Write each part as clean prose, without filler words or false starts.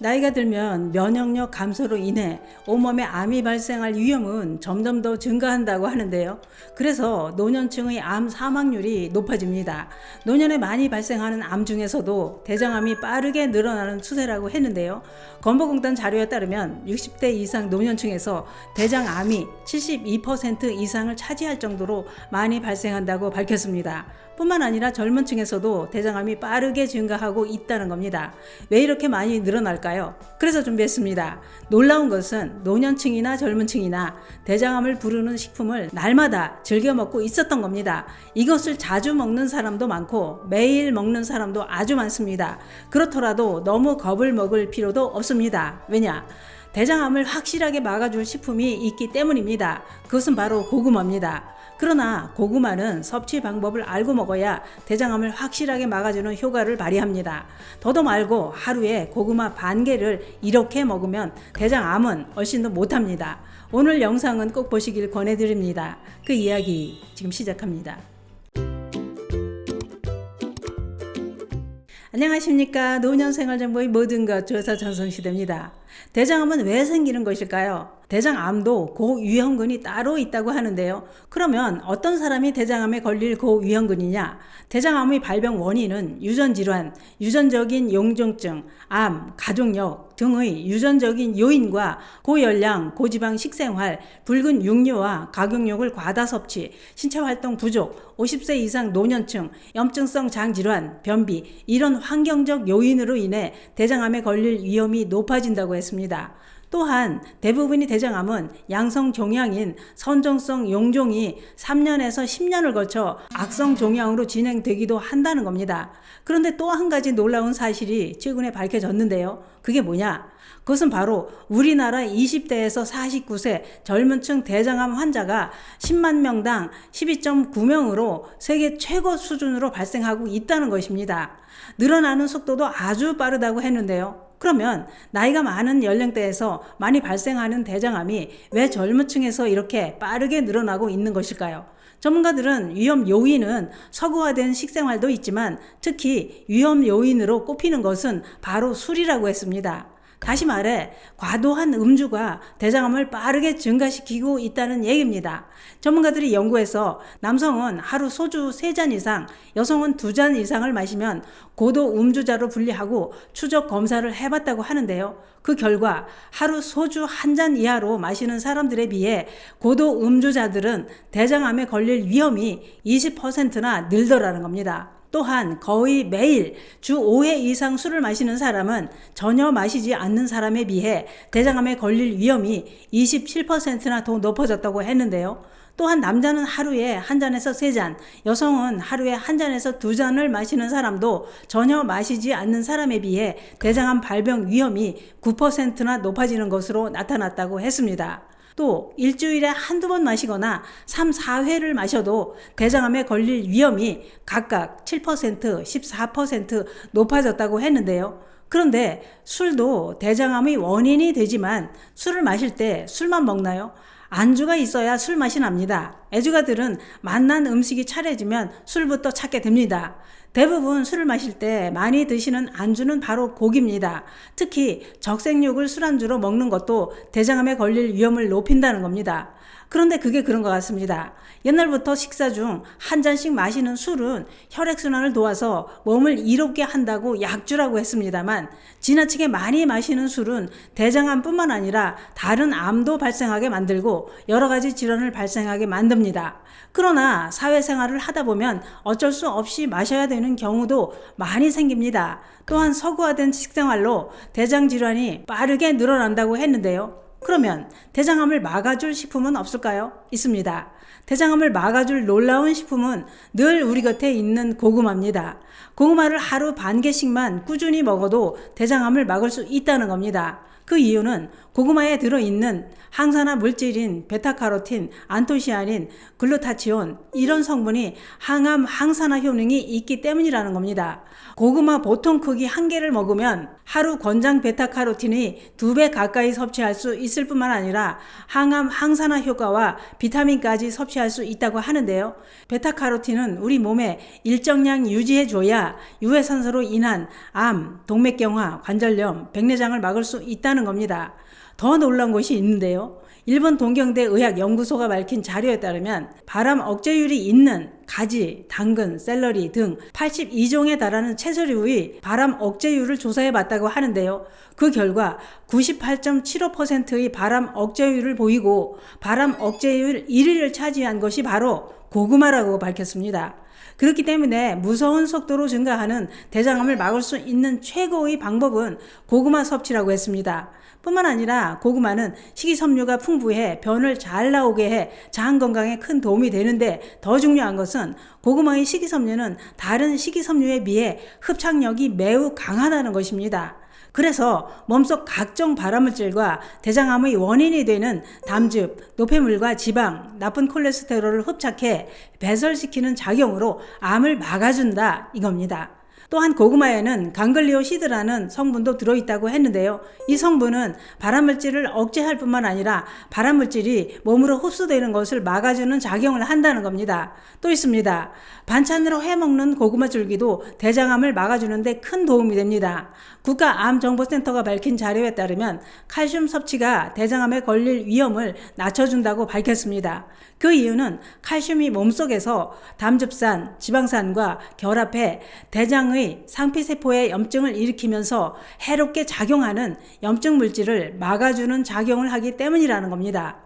나이가 들면 면역력 감소로 인해 온몸에 암이 발생할 위험은 점점 더 증가한다고 하는데요. 그래서 노년층의 암 사망률이 높아집니다. 노년에 많이 발생하는 암 중에서도 대장암이 빠르게 늘어나는 추세라고 했는데요. 건보공단 자료에 따르면 60대 이상 노년층에서 대장암이 72% 이상을 차지할 정도로 많이 발생한다고 밝혔습니다. 뿐만 아니라 젊은 층에서도 대장암이 빠르게 증가하고 있다는 겁니다. 왜 이렇게 많이 늘어날까요? 그래서 준비했습니다. 놀라운 것은 노년층이나 젊은 층이나 대장암을 부르는 식품을 날마다 즐겨 먹고 있었던 겁니다. 이것을 자주 먹는 사람도 많고 매일 먹는 사람도 아주 많습니다. 그렇더라도 너무 겁을 먹을 필요도 없습니다. 왜냐? 대장암을 확실하게 막아줄 식품이 있기 때문입니다. 그것은 바로 고구마입니다. 그러나 고구마는 섭취 방법을 알고 먹어야 대장암을 확실하게 막아주는 효과를 발휘합니다. 더도 말고 하루에 고구마 반 개를 이렇게 먹으면 대장암은 훨씬 더 못합니다. 오늘 영상은 꼭 보시길 권해드립니다. 그 이야기 지금 시작합니다. 안녕하십니까. 노년생활정보의 모든 것 조사 전성시대입니다. 대장암은 왜 생기는 것일까요? 대장암도 고위험군이 따로 있다고 하는데요. 그러면 어떤 사람이 대장암에 걸릴 고위험군이냐? 대장암의 발병 원인은 유전질환, 유전적인 용종증, 암, 가족력 등의 유전적인 요인과 고열량, 고지방 식생활, 붉은 육류와 가격육을 과다 섭취, 신체활동 부족, 50세 이상 노년층, 염증성 장질환, 변비 이런 환경적 요인으로 인해 대장암에 걸릴 위험이 높아진다고 했습니다. 또한 대부분의 대장암은 양성 종양인 선종성 용종이 3년에서 10년을 거쳐 악성 종양으로 진행되기도 한다는 겁니다. 그런데 또 한 가지 놀라운 사실이 최근에 밝혀졌는데요. 그게 뭐냐? 그것은 바로 우리나라 20대에서 49세 젊은 층 대장암 환자가 10만 명당 12.9명으로 세계 최고 수준으로 발생하고 있다는 것입니다. 늘어나는 속도도 아주 빠르다고 했는데요. 그러면 나이가 많은 연령대에서 많이 발생하는 대장암이 왜 젊은 층에서 이렇게 빠르게 늘어나고 있는 것일까요? 전문가들은 위험 요인은 서구화된 식생활도 있지만 특히 위험 요인으로 꼽히는 것은 바로 술이라고 했습니다. 다시 말해 과도한 음주가 대장암을 빠르게 증가시키고 있다는 얘기입니다. 전문가들이 연구해서 남성은 하루 소주 3잔 이상, 여성은 2잔 이상을 마시면 고도 음주자로 분리하고 추적 검사를 해봤다고 하는데요. 그 결과 하루 소주 1잔 이하로 마시는 사람들에 비해 고도 음주자들은 대장암에 걸릴 위험이 20%나 늘더라는 겁니다. 또한 거의 매일 주 5회 이상 술을 마시는 사람은 전혀 마시지 않는 사람에 비해 대장암에 걸릴 위험이 27%나 더 높아졌다고 했는데요. 또한 남자는 하루에 1잔에서 3잔, 여성은 하루에 1잔에서 2잔을 마시는 사람도 전혀 마시지 않는 사람에 비해 대장암 발병 위험이 9%나 높아지는 것으로 나타났다고 했습니다. 또 일주일에 한두 번 마시거나 3, 4회를 마셔도 대장암에 걸릴 위험이 각각 7%, 14% 높아졌다고 했는데요. 그런데 술도 대장암의 원인이 되지만 술을 마실 때 술만 먹나요? 안주가 있어야 술 맛이 납니다. 애주가들은 맛난 음식이 차려지면 술부터 찾게 됩니다. 대부분 술을 마실 때 많이 드시는 안주는 바로 고기입니다. 특히 적색육을 술안주로 먹는 것도 대장암에 걸릴 위험을 높인다는 겁니다. 그런데 그게 그런 것 같습니다. 옛날부터 식사 중 한 잔씩 마시는 술은 혈액순환을 도와서 몸을 이롭게 한다고 약주라고 했습니다만 지나치게 많이 마시는 술은 대장암뿐만 아니라 다른 암도 발생하게 만들고 여러 가지 질환을 발생하게 만듭니다. 그러나 사회생활을 하다 보면 어쩔 수 없이 마셔야 되는 경우도 많이 생깁니다. 또한 서구화된 식생활로 대장질환이 빠르게 늘어난다고 했는데요. 그러면 대장암을 막아줄 식품은 없을까요? 있습니다. 대장암을 막아줄 놀라운 식품은 늘 우리 곁에 있는 고구마입니다. 고구마를 하루 반 개씩만 꾸준히 먹어도 대장암을 막을 수 있다는 겁니다. 그 이유는 고구마에 들어있는 항산화 물질인 베타카로틴, 안토시아닌, 글루타치온 이런 성분이 항암, 항산화 효능이 있기 때문이라는 겁니다. 고구마 보통 크기 1개를 먹으면 하루 권장 베타카로틴이 2배 가까이 섭취할 수 있을 뿐만 아니라 항암, 항산화 효과와 비타민까지 섭취할 수 있다고 하는데요. 베타카로틴은 우리 몸에 일정량 유지해줘야 유해산소로 인한 암, 동맥경화, 관절염, 백내장을 막을 수 있다는 겁니다. 더 놀라운 것이 있는데요. 일본 동경대 의학연구소가 밝힌 자료에 따르면 발암 억제율이 있는 가지, 당근, 샐러리 등 82종에 달하는 채소류의 발암 억제율을 조사해 봤다고 하는데요. 그 결과 98.75%의 발암 억제율을 보이고 발암 억제율 1위를 차지한 것이 바로 고구마라고 밝혔습니다. 그렇기 때문에 무서운 속도로 증가하는 대장암을 막을 수 있는 최고의 방법은 고구마 섭취라고 했습니다. 뿐만 아니라 고구마는 식이섬유가 풍부해 변을 잘 나오게 해 장 건강에 큰 도움이 되는데 더 중요한 것은 고구마의 식이섬유는 다른 식이섬유에 비해 흡착력이 매우 강하다는 것입니다. 그래서 몸속 각종 발암물질과 대장암의 원인이 되는 담즙, 노폐물과 지방, 나쁜 콜레스테롤을 흡착해 배설시키는 작용으로 암을 막아준다 이겁니다. 또한 고구마에는 강글리오시드라는 성분도 들어있다고 했는데요. 이 성분은 발암물질을 억제할 뿐만 아니라 발암물질이 몸으로 흡수되는 것을 막아주는 작용을 한다는 겁니다. 또 있습니다. 반찬으로 해먹는 고구마 줄기도 대장암을 막아주는데 큰 도움이 됩니다. 국가암정보센터가 밝힌 자료에 따르면 칼슘 섭취가 대장암에 걸릴 위험을 낮춰준다고 밝혔습니다. 그 이유는 칼슘이 몸속에서 담즙산, 지방산과 결합해 대장의 상피세포의 염증을 일으키면서 해롭게 작용하는 염증 물질을 막아주는 작용을 하기 때문이라는 겁니다.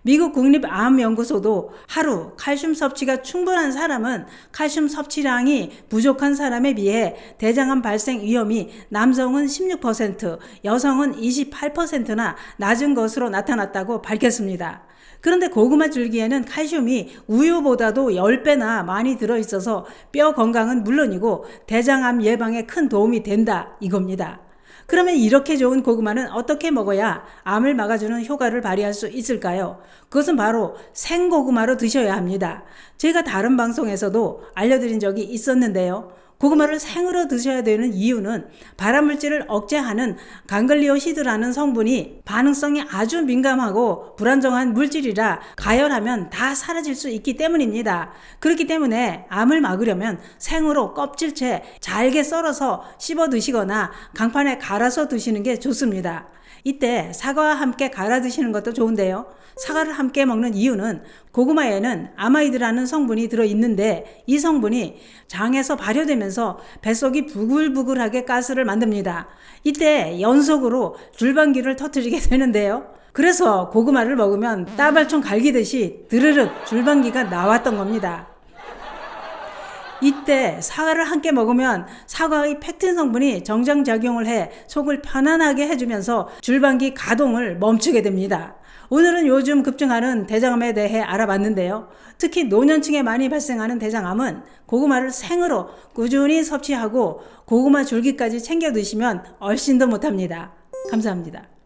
미국 국립암연구소도 하루 칼슘 섭취가 충분한 사람은 칼슘 섭취량이 부족한 사람에 비해 대장암 발생 위험이 남성은 16%, 여성은 28%나 낮은 것으로 나타났다고 밝혔습니다. 그런데 고구마 줄기에는 칼슘이 우유보다도 10배나 많이 들어있어서 뼈 건강은 물론이고 대장암 예방에 큰 도움이 된다 이겁니다. 그러면 이렇게 좋은 고구마는 어떻게 먹어야 암을 막아주는 효과를 발휘할 수 있을까요? 그것은 바로 생고구마로 드셔야 합니다. 제가 다른 방송에서도 알려드린 적이 있었는데요. 고구마를 생으로 드셔야 되는 이유는 발암물질을 억제하는 강글리오시드라는 성분이 반응성이 아주 민감하고 불안정한 물질이라 가열하면 다 사라질 수 있기 때문입니다. 그렇기 때문에 암을 막으려면 생으로 껍질째 잘게 썰어서 씹어 드시거나 강판에 갈아서 드시는 게 좋습니다. 이때 사과와 함께 갈아 드시는 것도 좋은데요. 사과를 함께 먹는 이유는 고구마에는 아마이드라는 성분이 들어있는데 이 성분이 장에서 발효되면서 뱃속이 부글부글하게 가스를 만듭니다. 이때 연속으로 줄방기를 터뜨리게 되는데요. 그래서 고구마를 먹으면 따발총 갈기듯이 드르륵 줄방기가 나왔던 겁니다. 이때 사과를 함께 먹으면 사과의 펙틴 성분이 정장작용을 해 속을 편안하게 해주면서 줄방기 가동을 멈추게 됩니다. 오늘은 요즘 급증하는 대장암에 대해 알아봤는데요. 특히 노년층에 많이 발생하는 대장암은 고구마를 생으로 꾸준히 섭취하고 고구마 줄기까지 챙겨 드시면 얼씬도 못합니다. 감사합니다.